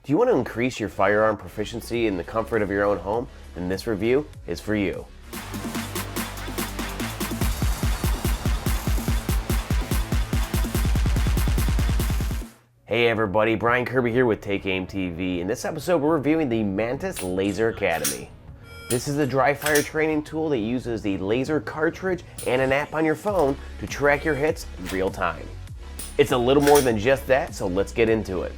Do you want to increase your firearm proficiency in the comfort of your own home? Then this review is for you. Hey everybody, Brian Kirby here with Take Aim TV. In this episode we're reviewing the Mantis Laser Academy. This is a dry fire training tool that uses the laser cartridge and an app on your phone to track your hits in real time. It's a little more than just that, so let's get into it.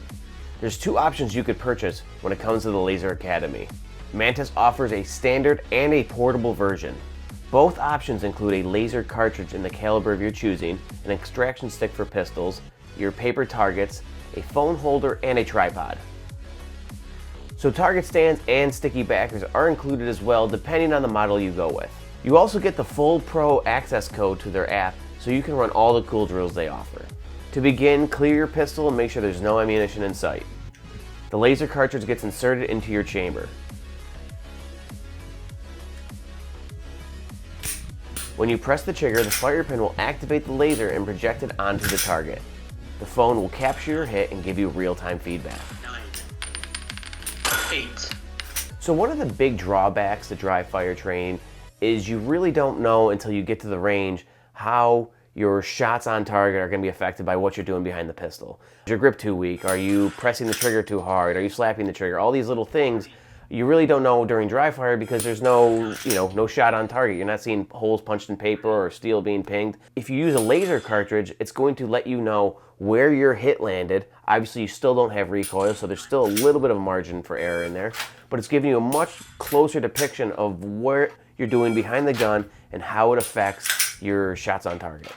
There's two options you could purchase when it comes to the Laser Academy. Mantis offers a standard and a portable version. Both options include a laser cartridge in the caliber of your choosing, an extraction stick for pistols, your paper targets, a phone holder, and a tripod. So target stands and sticky backers are included as well depending on the model you go with. You also get the full pro access code to their app so you can run all the cool drills they offer. To begin, clear your pistol and make sure there's no ammunition in sight. The laser cartridge gets inserted into your chamber. When you press the trigger, the fire pin will activate the laser and project it onto the target. The phone will capture your hit and give you real-time feedback. 9, 8. So one of the big drawbacks to dry fire training is you really don't know until you get to the range how your shots on target are going to be affected by what you're doing behind the pistol. Is your grip too weak? Are you pressing the trigger too hard? Are you slapping the trigger? All these little things you really don't know during dry fire because there's no shot on target. You're not seeing holes punched in paper or steel being pinged. If you use a laser cartridge, it's going to let you know where your hit landed. Obviously, you still don't have recoil, so there's still a little bit of margin for error in there, but it's giving you a much closer depiction of what you're doing behind the gun and how it affects your shots on target.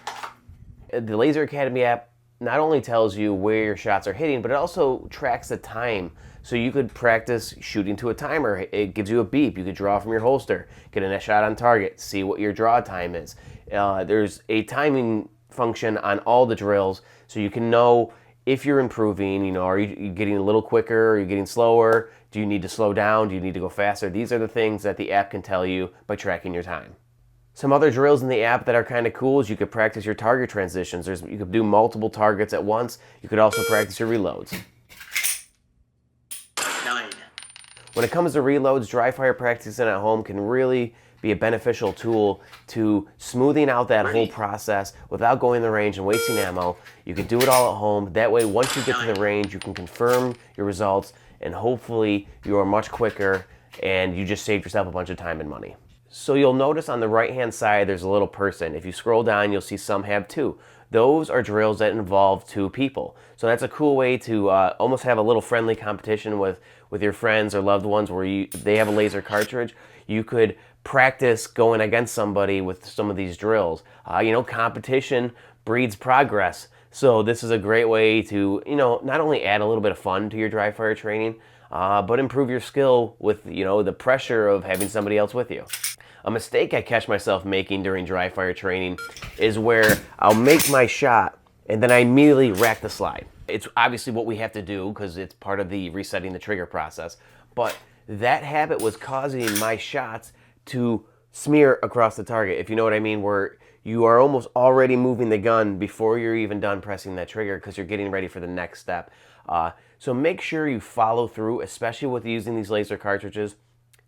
The Laser Academy app not only tells you where your shots are hitting, but it also tracks the time. So you could practice shooting to a timer. It gives you a beep. You could draw from your holster, get a shot on target, see what your draw time is. There's a timing function on all the drills, so you can know if you're improving. Are you getting a little quicker? Are you getting slower? Do you need to slow down? Do you need to go faster? These are the things that the app can tell you by tracking your time. Some other drills in the app that are kind of cool is you could practice your target transitions. You could do multiple targets at once. You could also practice your reloads. 9. When it comes to reloads, dry fire practicing at home can really be a beneficial tool to smoothing out that whole process without going to the range and wasting ammo. You can do it all at home. That way, once you get to the range, you can confirm your results, and hopefully you are much quicker and you just saved yourself a bunch of time and money. So you'll notice on the right-hand side, there's a little person. If you scroll down, you'll see some have two. Those are drills that involve two people. So that's a cool way to almost have a little friendly competition with your friends or loved ones where they have a laser cartridge. You could practice going against somebody with some of these drills. Competition breeds progress. So this is a great way to, not only add a little bit of fun to your dry fire training, but improve your skill with, the pressure of having somebody else with you. A mistake I catch myself making during dry fire training is where I'll make my shot and then I immediately rack the slide. It's obviously what we have to do because it's part of the resetting the trigger process, but that habit was causing my shots to smear across the target, if you know what I mean, where you are almost already moving the gun before you're even done pressing that trigger because you're getting ready for the next step. So make sure you follow through, especially with using these laser cartridges.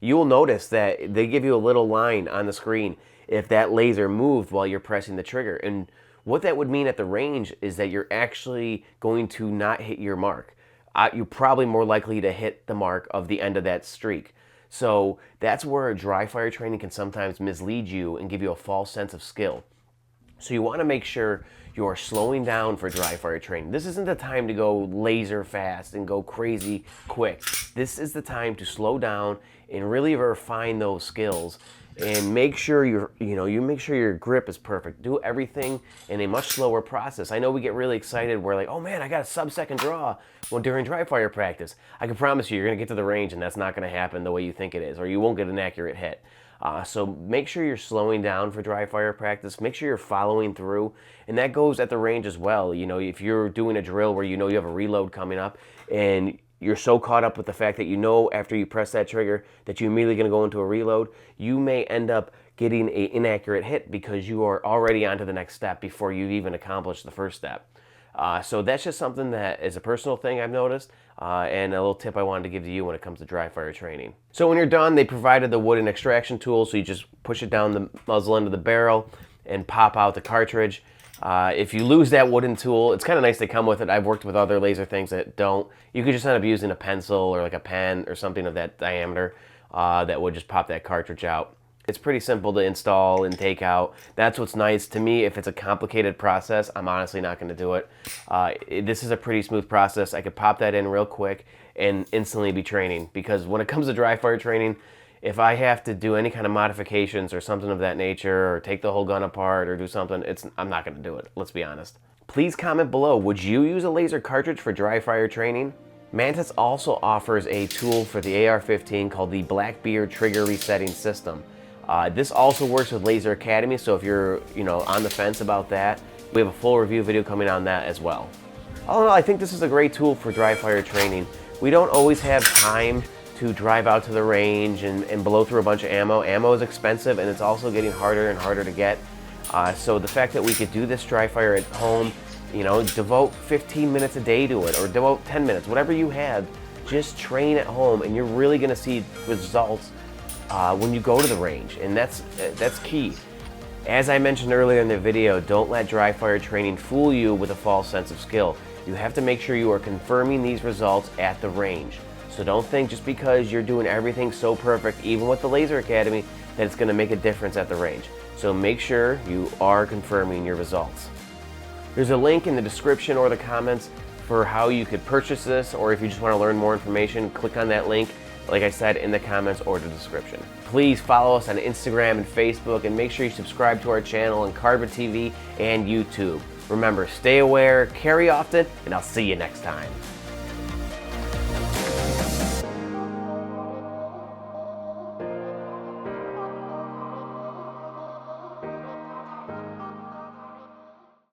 You will notice that they give you a little line on the screen if that laser moved while you're pressing the trigger. And what that would mean at the range is that you're actually going to not hit your mark. You're probably more likely to hit the mark of the end of that streak. So that's where dry fire training can sometimes mislead you and give you a false sense of skill. So you want to make sure you are slowing down for dry fire training. This isn't the time to go laser fast and go crazy quick. This is the time to slow down and really refine those skills and make sure you make sure your grip is perfect. Do everything in a much slower process. I know we get really excited. We're like, oh man, I got a sub-second draw during dry fire practice. I can promise you're gonna get to the range and that's not gonna happen the way you think it is, or you won't get an accurate hit. So make sure you're slowing down for dry fire practice. Make sure you're following through, and that goes at the range as well. If you're doing a drill where you have a reload coming up and you're so caught up with the fact that after you press that trigger that you're immediately going to go into a reload, you may end up getting an inaccurate hit because you are already on to the next step before you've even accomplished the first step. So that's just something that is a personal thing I've noticed, and a little tip I wanted to give to you when it comes to dry fire training. So when you're done, they provided the wooden extraction tool, so you just push it down the muzzle end of the barrel and pop out the cartridge. If you lose that wooden tool, it's kind of nice they come with it. I've worked with other laser things that don't. You could just end up using a pencil or like a pen or something of that diameter that would just pop that cartridge out. It's pretty simple to install and take out. That's what's nice. To me, if it's a complicated process, I'm honestly not going to do it. This is a pretty smooth process. I could pop that in real quick and instantly be training, because when it comes to dry fire training, if I have to do any kind of modifications or something of that nature, or take the whole gun apart or do something, I'm not going to do it. Let's be honest. Please comment below, would you use a laser cartridge for dry fire training? Mantis also offers a tool for the AR-15 called the Blackbeard Trigger Resetting System. This also works with Laser Academy, so if you're on the fence about that, we have a full review video coming on that as well. All in all, I think this is a great tool for dry fire training. We don't always have time to drive out to the range and blow through a bunch of ammo. Ammo is expensive, and it's also getting harder and harder to get. So the fact that we could do this dry fire at home, devote 15 minutes a day to it, or devote 10 minutes, whatever you have, just train at home, and you're really gonna see results when you go to the range, and that's key. As I mentioned earlier in the video, don't let dry fire training fool you with a false sense of skill. You have to make sure you are confirming these results at the range. So don't think just because you're doing everything so perfect, even with the Laser Academy, that it's going to make a difference at the range. So make sure you are confirming your results. There's a link in the description or the comments for how you could purchase this, or if you just want to learn more information, click on that link, like I said, in the comments or the description. Please follow us on Instagram and Facebook, and make sure you subscribe to our channel on Carbon TV and YouTube. Remember, stay aware, carry often, and I'll see you next time.